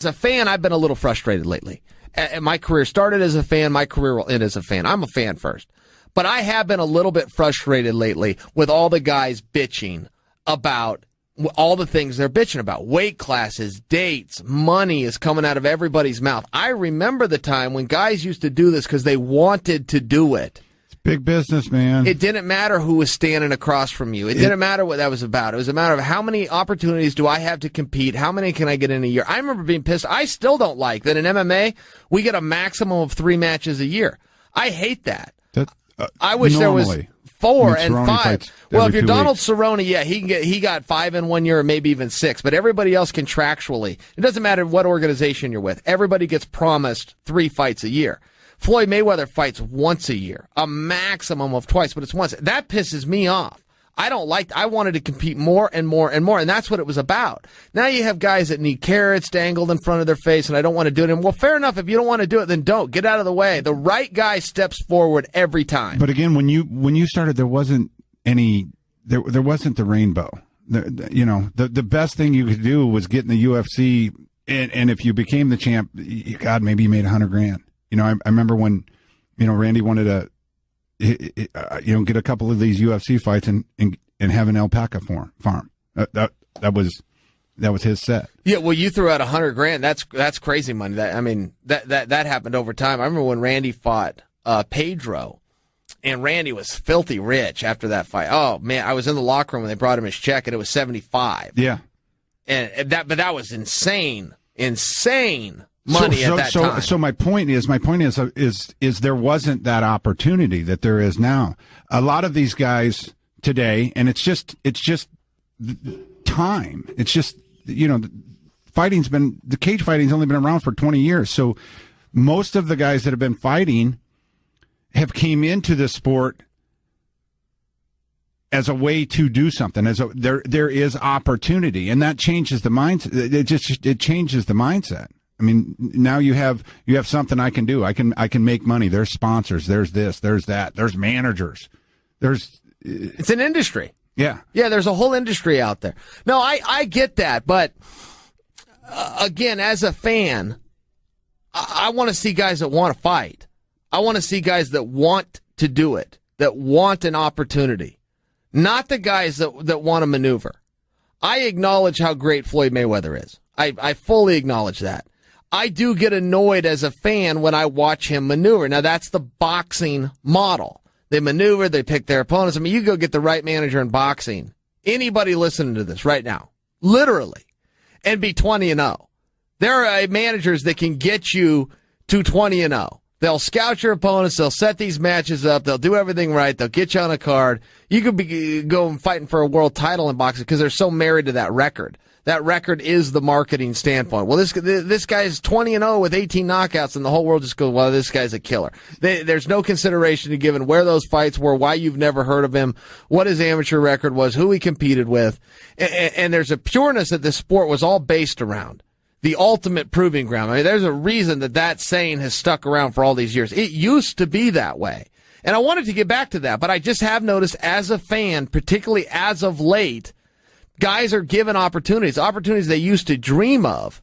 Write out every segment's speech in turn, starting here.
As a fan, I've been a little frustrated lately. My career started as a fan. My career will end as a fan. I'm a fan first. But I have been a little bit frustrated lately with all the guys bitching about all the things they're bitching about. Weight classes, dates, money is coming out of everybody's mouth. I remember the time when guys used to do this because they wanted to do it. It's big business, man. It didn't matter who was standing across from you. It didn't matter what that was about. It was a matter of how many opportunities do I have to compete? How many can I get in a year? I remember being pissed. I still don't like that in MMA, we get a maximum of 3 matches a year. I hate that. I wish there was 4 and 5. Well, if you're Donald Cerrone, yeah, he got 5 in 1 year or maybe even 6. But everybody else contractually, it doesn't matter what organization you're with. Everybody gets promised 3 fights a year. Floyd Mayweather fights once a year, a maximum of twice, but it's once. That pisses me off. I wanted to compete more and more and more, and that's what it was about. Now you have guys that need carrots dangled in front of their face, and I don't want to do it. And well, fair enough. If you don't want to do it, then don't. Get out of the way. The right guy steps forward every time. But again, when you started, there wasn't there wasn't the rainbow. The best thing you could do was get in the UFC, and if you became the champ, God, maybe you made $100,000. I remember when, Randy wanted to, get a couple of these UFC fights and have an alpaca farm. That was his set. Yeah, well, you threw out $100,000. That's crazy money. That happened over time. I remember when Randy fought Pedro, and Randy was filthy rich after that fight. Oh man, I was in the locker room when they brought him his check, and it was $75,000. Yeah, but that was insane money at that time. So my point is there wasn't that opportunity that there is now. A lot of these guys today, and it's just time. It's just, the cage fighting's only been around for 20 years. So most of the guys that have been fighting have came into the sport as a way to do something. There is opportunity, and that changes the mindset. It changes the mindset. I mean, now you have something I can do. I can make money. There's sponsors. There's this. There's that. There's managers. It's an industry. Yeah. Yeah, there's a whole industry out there. No, I get that. But, again, as a fan, I want to see guys that want to fight. I want to see guys that want to do it, that want an opportunity, not the guys that want to maneuver. I acknowledge how great Floyd Mayweather is. I fully acknowledge that. I do get annoyed as a fan when I watch him maneuver. Now, that's the boxing model. They maneuver, they pick their opponents. I mean, you go get the right manager in boxing. Anybody listening to this right now, literally, and be 20-0. There are managers that can get you to 20-0. They'll scout your opponents. They'll set these matches up. They'll do everything right. They'll get you on a card. You could be going fighting for a world title in boxing because they're so married to that record. That record is the marketing standpoint. Well, this guy's 20-0 with 18 knockouts, and the whole world just goes, well, this guy's a killer. There's no consideration to given where those fights were, why you've never heard of him, what his amateur record was, who he competed with. And there's a pureness that this sport was all based around. The ultimate proving ground. I mean, there's a reason that saying has stuck around for all these years. It used to be that way. And I wanted to get back to that, but I just have noticed as a fan, particularly as of late, guys are given opportunities they used to dream of,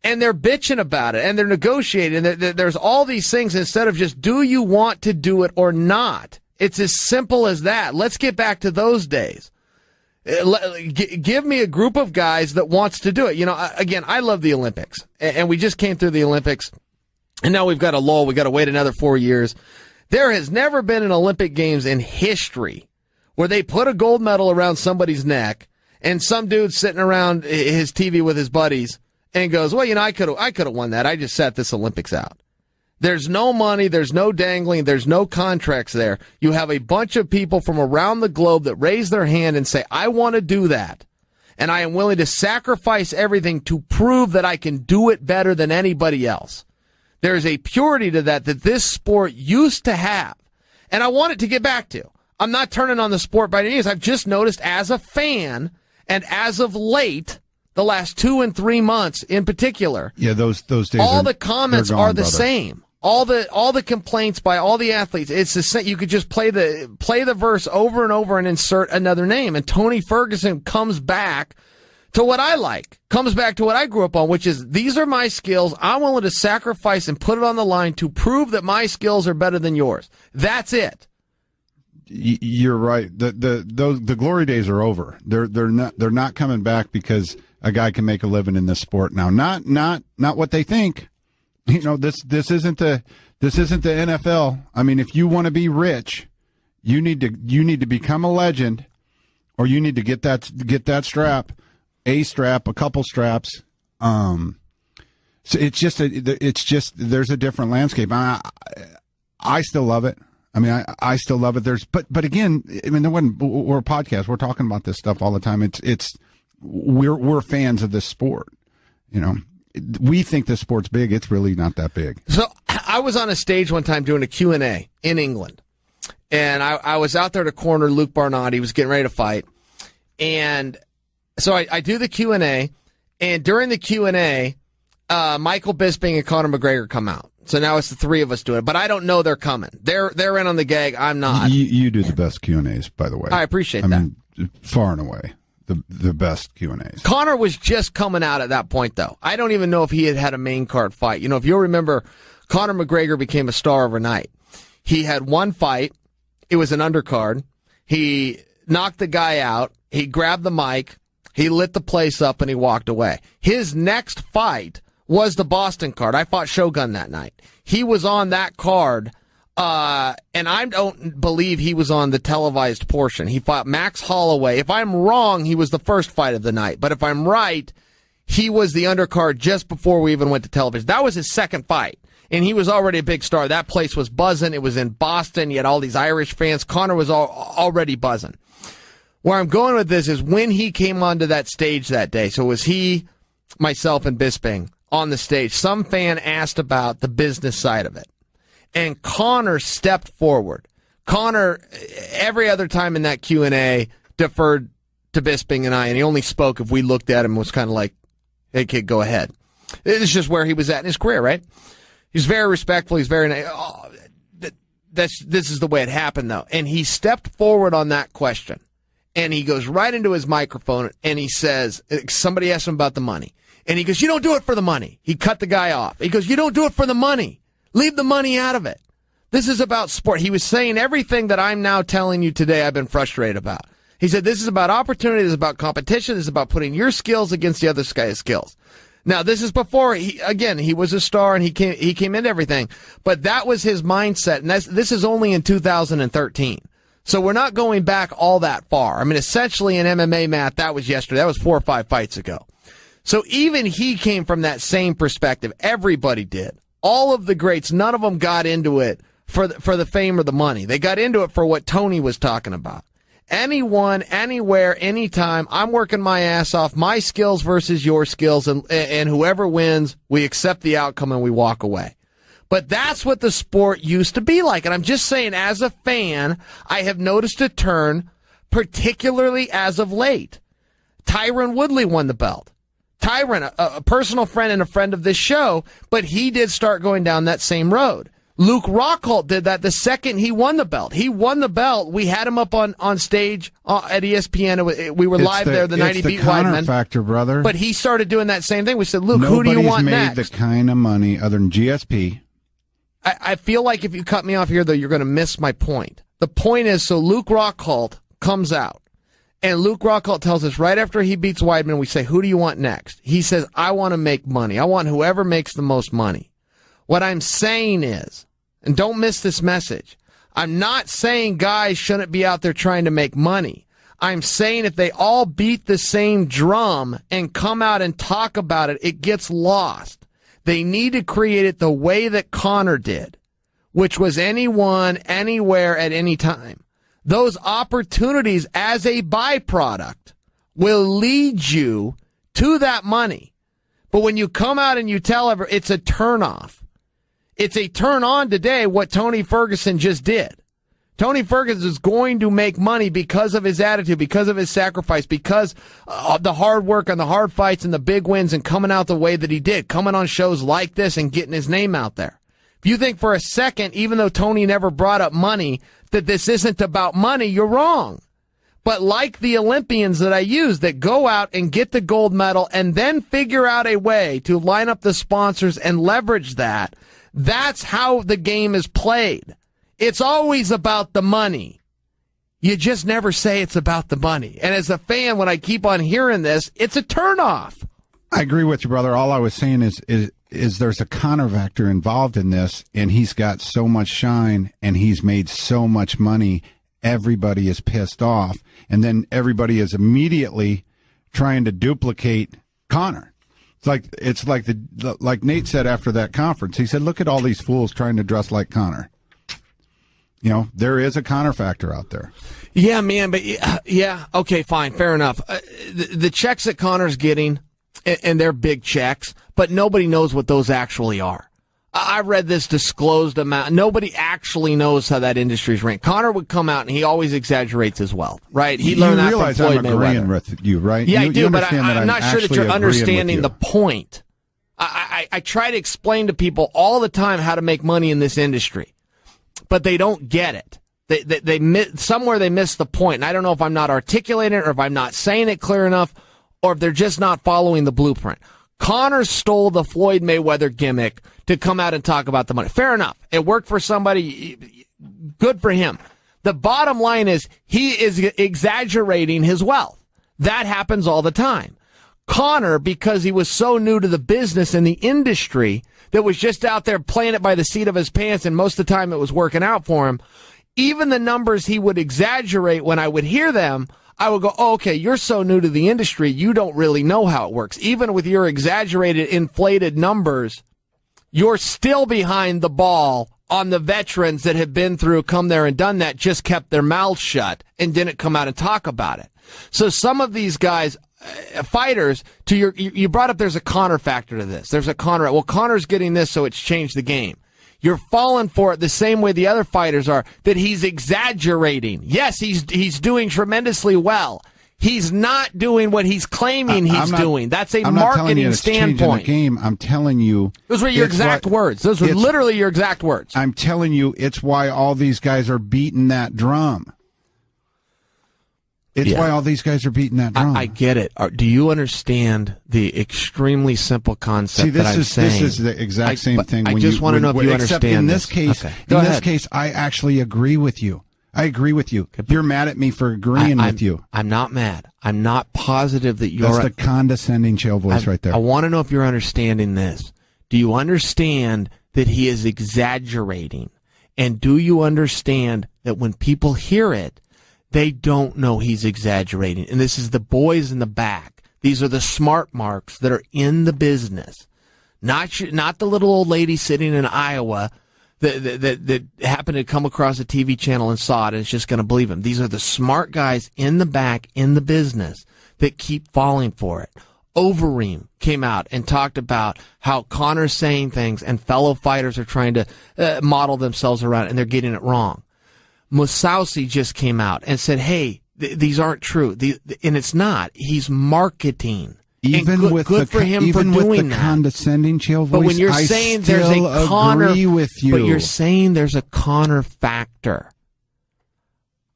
and they're bitching about it, and they're negotiating. There's all these things instead of just, do you want to do it or not? It's as simple as that. Let's get back to those days. Give me a group of guys that wants to do it. Again, I love the Olympics, and we just came through the Olympics, and now we've got a lull. We've got to wait another 4 years. There has never been an Olympic Games in history where they put a gold medal around somebody's neck, and some dude sitting around his TV with his buddies and goes, well, I could have won that. I just sat this Olympics out. There's no money. There's no dangling. There's no contracts there. You have a bunch of people from around the globe that raise their hand and say, I want to do that. And I am willing to sacrifice everything to prove that I can do it better than anybody else. There's a purity to that this sport used to have. And I want it to get back to. I'm not turning on the sport by any means. I've just noticed as a fan, and as of late, the last 2 and 3 months in particular, those days, all the comments are the same. All the complaints by all the athletes, it's the same. You could just play the verse over and over and insert another name. And Tony Ferguson comes back to what I like. comes back to what I grew up on, which is these are my skills. I'm willing to sacrifice and put it on the line to prove that my skills are better than yours. That's it. You're right. The glory days are over. They're not coming back because a guy can make a living in this sport now. Not what they think. You know, this isn't the NFL. I mean, if you want to be rich, you need to become a legend, or you need to get that strap, a couple straps. So it's just there's a different landscape. I still love it. I mean, I still love it. But again, I mean, we're a podcast. We're talking about this stuff all the time. We're fans of this sport. You know, we think this sport's big. It's really not that big. So I was on a stage one time doing a Q&A in England, and I was out there to corner Luke Barnett. He was getting ready to fight, and so I do the Q&A, and during the Q&A, Michael Bisping and Conor McGregor come out. So now it's the three of us doing it, but I don't know they're coming. They're in on the gag. I'm not. You do the best Q&As, by the way. I appreciate that. I mean, far and away, the best Q&As. Conor was just coming out at that point, though. I don't even know if he had a main card fight. You know, if you'll remember, Conor McGregor became a star overnight. He had one fight. It was an undercard. He knocked the guy out. He grabbed the mic. He lit the place up, and he walked away. His next fight was the Boston card. I fought Shogun that night. He was on that card, and I don't believe he was on the televised portion. He fought Max Holloway. If I'm wrong, he was the first fight of the night. But if I'm right, he was the undercard just before we even went to television. That was his second fight, and he was already a big star. That place was buzzing. It was in Boston. You had all these Irish fans. Conor was already buzzing. Where I'm going with this is when he came onto that stage that day. So it was he, myself, and Bisping on the stage. Some fan asked about the business side of it, and Conor stepped forward. Conor, every other time in that Q&A, deferred to Bisping and I, and he only spoke if we looked at him and was kind of like, hey, kid, go ahead. It's just where he was at in his career, right? He's very respectful. He's very nice. This is the way it happened, though. And he stepped forward on that question, and he goes right into his microphone, and he says, somebody asked him about the money. And he goes, you don't do it for the money. He cut the guy off. He goes, you don't do it for the money. Leave the money out of it. This is about sport. He was saying everything that I'm now telling you today I've been frustrated about. He said, this is about opportunity. This is about competition. This is about putting your skills against the other guy's skills. Now, this is before, he was a star and he came into everything. But that was his mindset. And this is only in 2013. So we're not going back all that far. I mean, essentially in MMA, Matt, that was yesterday. That was 4 or 5 fights ago. So even he came from that same perspective. Everybody did. All of the greats, none of them got into it for the fame or the money. They got into it for what Tony was talking about. Anyone, anywhere, anytime, I'm working my ass off, my skills versus your skills, and whoever wins, we accept the outcome and we walk away. But that's what the sport used to be like. And I'm just saying, as a fan, I have noticed a turn, particularly as of late. Tyron Woodley won the belt. Tyron, a personal friend and a friend of this show, but he did start going down that same road. Luke Rockhold did that the second he won the belt. He won the belt. We had him up on stage at ESPN. We were live there the night he beat Weidman. It's the Conor factor, brother. But he started doing that same thing. We said, Luke, who do you want next? Nobody's made the kind of money other than GSP. I feel like if you cut me off here, though, you're going to miss my point. The point is, so Luke Rockhold comes out. And Luke Rockhold tells us right after he beats Weidman, we say, who do you want next? He says, I want to make money. I want whoever makes the most money. What I'm saying is, and don't miss this message, I'm not saying guys shouldn't be out there trying to make money. I'm saying if they all beat the same drum and come out and talk about it, it gets lost. They need to create it the way that Conor did, which was anyone, anywhere, at any time. Those opportunities as a byproduct will lead you to that money. But when you come out and you tell everyone, it's a turnoff. It's a turn on today what Tony Ferguson just did. Tony Ferguson is going to make money because of his attitude, because of his sacrifice, because of the hard work and the hard fights and the big wins and coming out the way that he did, coming on shows like this and getting his name out there. If you think for a second, even though Tony never brought up money, that this isn't about money, you're wrong. But like the Olympians that I use that go out and get the gold medal and then figure out a way to line up the sponsors and leverage that, that's how the game is played. It's always about the money. You just never say it's about the money. And as a fan, when I keep on hearing this, it's a turnoff. I agree with you, brother. All I was saying is there's a Conor factor involved in this, and he's got so much shine, and he's made so much money. Everybody is pissed off, and then everybody is immediately trying to duplicate Conor. It's like like Nate said after that conference. He said, "Look at all these fools trying to dress like Conor." You know, there is a Conor factor out there. Yeah, man, but yeah, okay, fine, fair enough. The checks that Conor's getting, and they're big checks, but nobody knows what those actually are. I read this disclosed amount. Nobody actually knows how that industry's ranked. Conor would come out and he always exagerates his wealth, right? He learned that from Floyd Mayweather. I'm agreeing with you, right? Yeah, I do, but I'm not sure that you're understanding the point. I try to explain to people all the time how to make money in this industry, but they don't get it. They somewhere they miss the point. And I don't know if I'm not articulating it or if I'm not saying it clear enough or if they're just not following the blueprint. Conor stole the Floyd Mayweather gimmick to come out and talk about the money. Fair enough. It worked for somebody. Good for him. The bottom line is he is exaggerating his wealth. That happens all the time. Conor, because he was so new to the business and the industry that was just out there playing it by the seat of his pants, and most of the time it was working out for him, even the numbers he would exaggerate when I would hear them, I would go, oh, okay, you're so new to the industry, you don't really know how it works. Even with your exaggerated, inflated numbers, you're still behind the ball on the veterans that have been through, come there and done that, just kept their mouths shut and didn't come out and talk about it. So some of these guys, fighters, you brought up there's a Conor factor to this. There's a Conor. Well, Conor's getting this, so it's changed the game. You're falling for it the same way the other fighters are, that he's exaggerating. Yes, he's doing tremendously well. He's not doing what he's claiming he's doing. That's a marketing standpoint. The game. I'm telling you. Those were your exact words. Those were literally your exact words. I'm telling you, it's why all these guys are beating that drum. It's why all these guys are beating that drum. I get it. Do you understand the extremely simple concept that I'm saying? This is the exact same thing. I just want to know if you understand. Except in this case, in this case, I actually agree with you. I agree with you. You're mad at me for agreeing with you. I'm not mad. I'm not positive that you're. That's the condescending Chael voice right there. I want to know if you're understanding this. Do you understand that he is exaggerating? And do you understand that when people hear it, they don't know he's exaggerating? And this is the boys in the back. These are the smart marks that are in the business. Not the little old lady sitting in Iowa that happened to come across a TV channel and saw it and is just going to believe him. These are the smart guys in the back in the business that keep falling for it. Overeem came out and talked about how Conor's saying things and fellow fighters are trying to model themselves around it, and they're getting it wrong. Mousasi just came out and said, hey, these aren't true. And it's not. He's marketing. Even with the condescending Chael voice, but when you're saying there's a Conor, with you. But you're saying there's a Conor factor.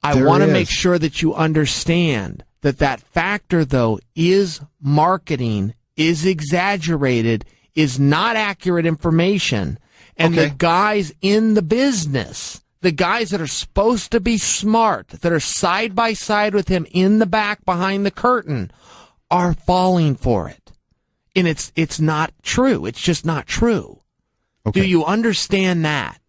I want to make sure that you understand that factor, though, is marketing, is exaggerated, is not accurate information, and the guys in the business, the guys that are supposed to be smart, that are side by side with him in the back behind the curtain, are falling for it. And it's not true. It's just not true. Okay. Do you understand that?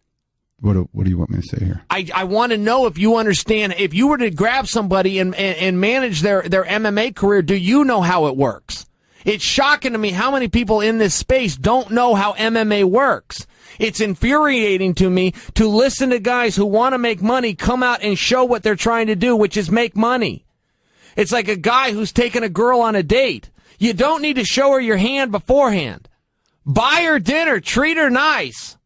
What do you want me to say here? I want to know if you understand. If you were to grab somebody and manage their MMA career, do you know how it works? It's shocking to me how many people in this space don't know how MMA works. It's infuriating to me to listen to guys who want to make money come out and show what they're trying to do, which is make money. It's like a guy who's taking a girl on a date. You don't need to show her your hand beforehand. Buy her dinner. Treat her nice.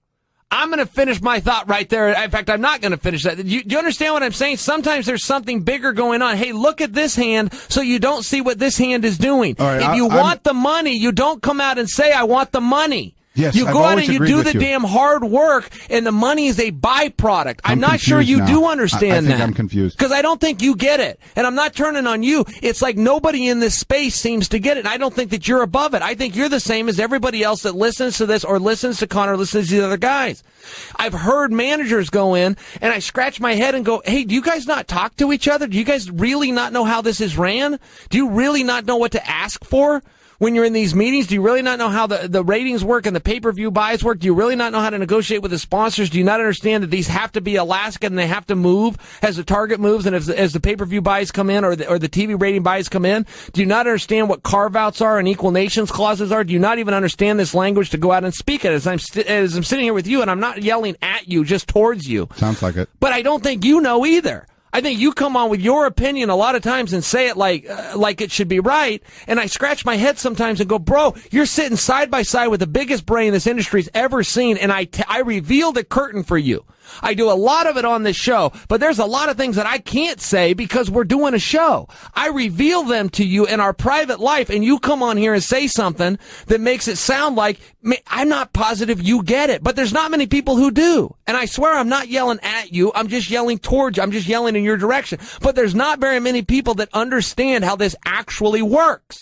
I'm going to finish my thought right there. In fact, I'm not going to finish that. Do you understand what I'm saying? Sometimes there's something bigger going on. Hey, look at this hand so you don't see what this hand is doing. Right, if you want the money, you don't come out and say, I want the money. Yes, you I've go out always and you agreed do with the you. damn hard work, and the money is a byproduct. I'm not sure confused you now. do understand I think that. I'm confused. Because I don't think you get it. And I'm not turning on you. It's like nobody in this space seems to get it. And I don't think that you're above it. I think you're the same as everybody else that listens to this or listens to Conor, listens to the other guys. I've heard managers go in, and I scratch my head and go, hey, do you guys not talk to each other? Do you guys really not know how this is ran? Do you really not know what to ask for when you're in these meetings? Do you really not know how the ratings work and the pay-per-view buys work? Do you really not know how to negotiate with the sponsors? Do you not understand that these have to be elastic and they have to move as the target moves and as the pay-per-view buys come in or the TV rating buys come in? Do you not understand what carve-outs are and equal nations clauses are? Do you not even understand this language to go out and speak it? As I'm sitting here with you, and I'm not yelling at you, just towards you. Sounds like it. But I don't think you know either. I think you come on with your opinion a lot of times and say it like it should be right. And I scratch my head sometimes and go, bro, you're sitting side by side with the biggest brain this industry's ever seen. And I reveal the curtain for you. I do a lot of it on this show, but there's a lot of things that I can't say because we're doing a show. I reveal them to you in our private life, and you come on here and say something that makes it sound like I'm not positive you get it, but there's not many people who do. And I swear I'm not yelling at you. I'm just yelling towards you. I'm just yelling in your direction. But there's not very many people that understand how this actually works.